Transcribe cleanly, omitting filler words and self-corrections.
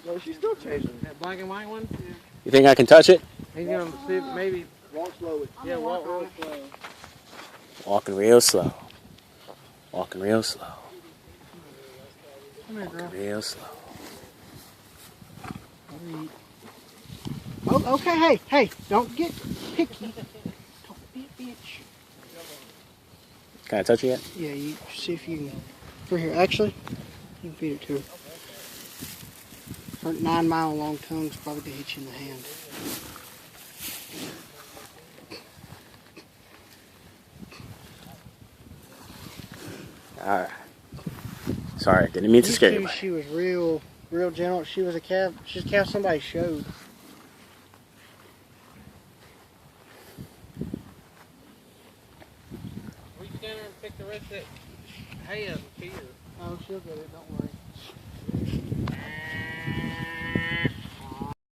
No, she's still chasing. That black and white one? Yeah. You think I can touch it? He's gonna see maybe. Walk slowly. Yeah, walk real slow. Walking real slow. Walking real slow. Come here, girl. Walking real slow. Oh, okay, hey, don't get picky. Don't be a bitch. Can I touch it yet? Yeah, you see if you can. For here, actually, you can feed it to her. Her 9-mile long tongue's probably gonna hit you in the hand. Alright. Sorry, didn't mean to scare you. She was real gentle. She was a calf. She's a calf somebody showed. We can down there and pick the rest of that hay up and feed her. Oh, she'll get it. Don't worry.